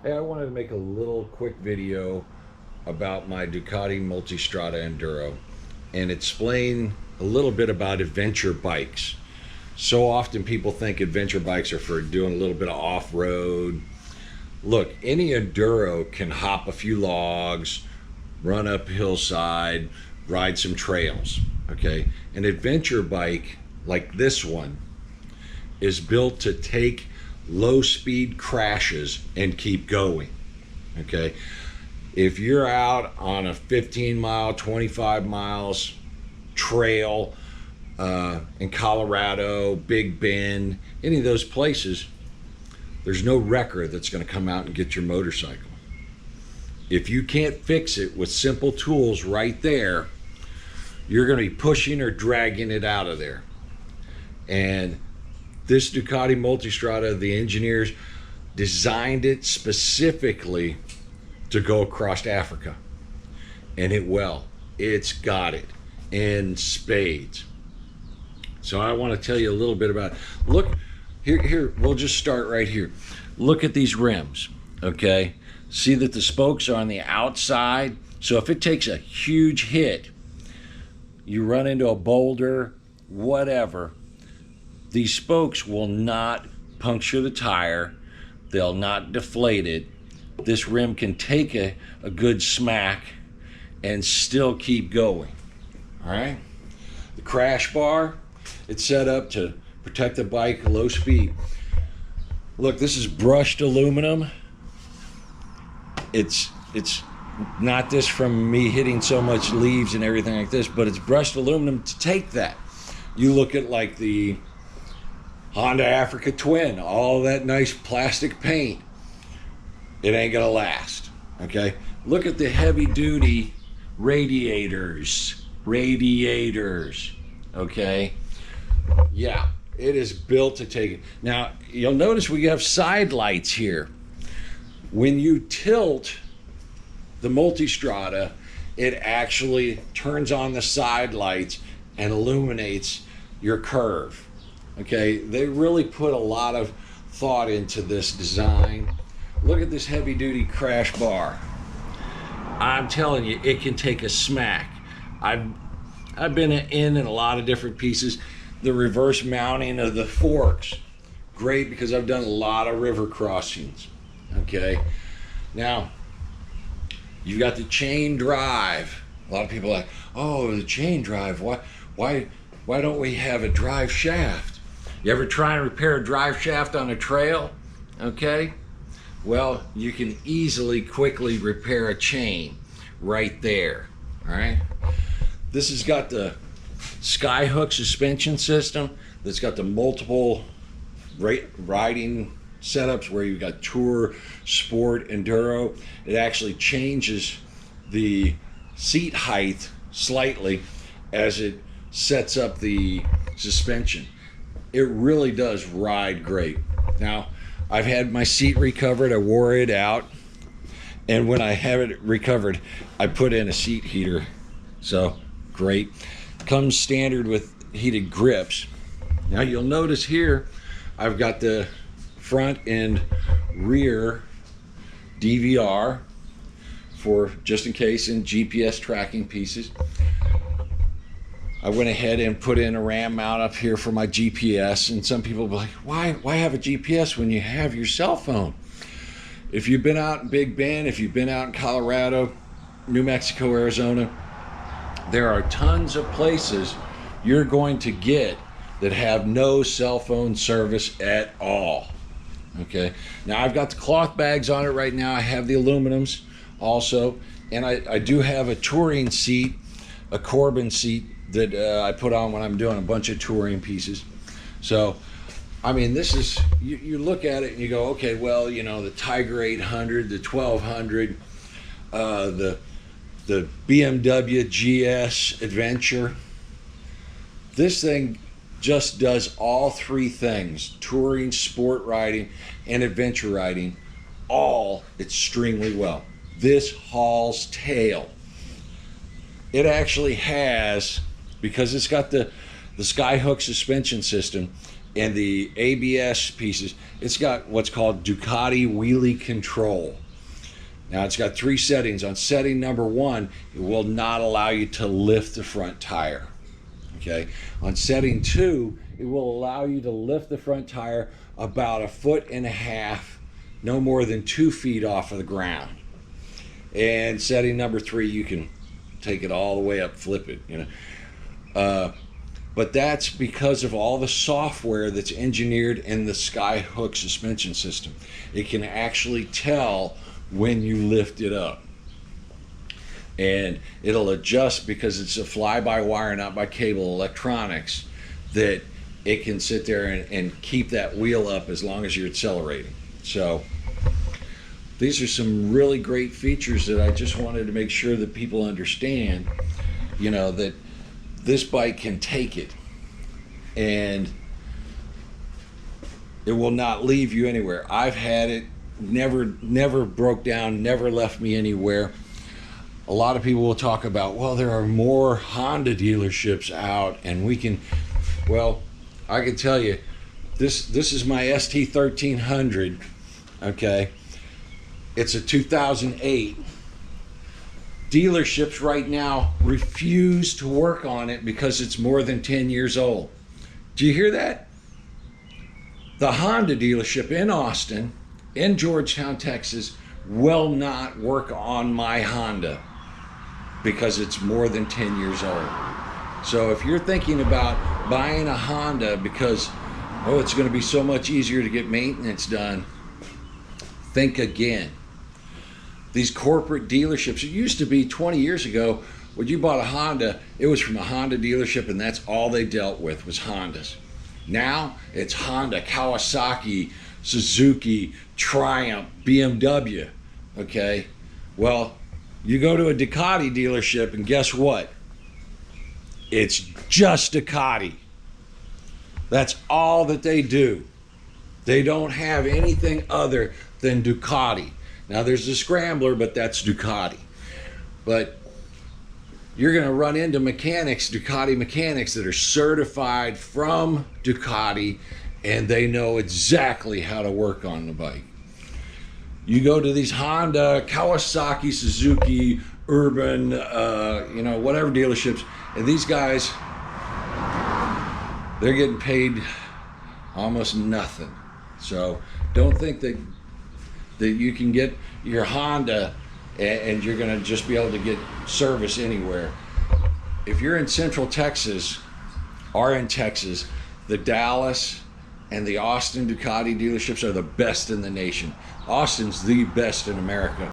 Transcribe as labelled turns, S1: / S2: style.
S1: Hey, I wanted to make a little quick video about my Ducati Multistrada Enduro and explain a little bit about adventure bikes. So often people think adventure bikes are for doing a little bit of off-road. Look, any Enduro can hop a few logs, run up a hillside, ride some trails, okay? An adventure bike like this one is built to take low speed crashes and keep going, okay? If you're out on a 15 mile, 25 miles trail in Colorado, Big Bend, any of those places, there's no wrecker that's going to come out and get your motorcycle. If you can't fix it with simple tools right there, you're going to be pushing or dragging it out of there. And this Ducati Multistrada, the engineers designed it specifically to go across Africa. And it's got it in spades. So I want to tell you a little bit about it. Look, here, we'll just start right here. Look at these rims, okay? See that the spokes are on the outside. So if it takes a huge hit, you run into a boulder, whatever, these spokes will not puncture the tire. They'll not deflate it. This rim can take a good smack and still keep going. All right? The crash bar, it's set up to protect the bike at low speed. Look, this is brushed aluminum. It's not this from me hitting so much leaves and everything like this, but it's brushed aluminum to take that. You look at like the Honda Africa Twin, all that nice plastic paint, it ain't gonna last, okay? Look at the heavy duty radiators, okay? Yeah, it is built to take it. Now, you'll notice we have side lights here. When you tilt the Multistrada, it actually turns on the side lights and illuminates your curve. Okay, they really put a lot of thought into this design. Look at this heavy duty crash bar. I'm telling you, it can take a smack. I've been in a lot of different pieces. The reverse mounting of the forks, great, because I've done a lot of river crossings. Okay, now you've got the chain drive. A lot of people are like, oh, the chain drive, why don't we have a drive shaft? You ever try and repair a drive shaft on a trail? Okay, well, you can quickly repair a chain right there. All right, this has got the Skyhook suspension system that's got the multiple riding setups where you've got tour, sport, enduro. It actually changes the seat height slightly as it sets up the suspension. It really does ride great. Now, I've had my seat recovered. I wore it out, and when I have it recovered, I put in a seat heater. So great. Comes standard with heated grips. Now you'll notice here I've got the front and rear DVR for just in case in GPS tracking pieces. I went ahead and put in a RAM mount up here for my GPS, and some people will be like, why have a GPS when you have your cell phone? If you've been out in Big Bend, if you've been out in Colorado, New Mexico, Arizona, there are tons of places you're going to get that have no cell phone service at all. Okay, now I've got the cloth bags on it right now. I have the aluminums also, and I do have a touring seat, a Corbin seat that I put on when I'm doing a bunch of touring pieces. So, I mean, this is, you look at it and you go, okay, well, you know, the Tiger 800, the 1200, the BMW GS Adventure. This thing just does all three things: touring, sport riding, and adventure riding, all extremely well. This hauls tail. It actually has, because it's got the Skyhook suspension system, and the ABS pieces, it's got what's called Ducati wheelie control. Now it's got 3 settings. On setting number 1, it will not allow you to lift the front tire. Okay. On setting 2, it will allow you to lift the front tire about 1.5 feet, no more than 2 feet off of the ground. And setting number 3, you can take it all the way up, flip it, you know. But that's because of all the software that's engineered in the Skyhook suspension system. It can actually tell when you lift it up. And it'll adjust, because it's a fly-by-wire, not by cable electronics, that it can sit there and keep that wheel up as long as you're accelerating. So these are some really great features that I just wanted to make sure that people understand, you know, that this bike can take it and it will not leave you anywhere. I've had it, never broke down, never left me anywhere. A lot of people will talk about, well, there are more Honda dealerships out and we can, well, I can tell you, this is my ST1300, okay? It's a 2008. Dealerships right now refuse to work on it because it's more than 10 years old. Do you hear that? The Honda dealership in Austin, in Georgetown, Texas, will not work on my Honda because it's more than 10 years old. So if you're thinking about buying a Honda because, oh, it's going to be so much easier to get maintenance done, think again. These corporate dealerships, it used to be 20 years ago, when you bought a Honda, it was from a Honda dealership and that's all they dealt with was Hondas. Now it's Honda, Kawasaki, Suzuki, Triumph, BMW, okay? Well, you go to a Ducati dealership and guess what? It's just Ducati. That's all that they do. They don't have anything other than Ducati. Now there's a Scrambler, but that's Ducati. But you're going to run into mechanics, Ducati mechanics, that are certified from Ducati and they know exactly how to work on the bike. You go to these Honda, Kawasaki, Suzuki, Urban, you know, whatever dealerships, and these guys, they're getting paid almost nothing. So don't think that you can get your Honda and you're going to just be able to get service anywhere. If you're in Central Texas or in Texas, the Dallas and the Austin Ducati dealerships are the best in the nation. Austin's the best in America.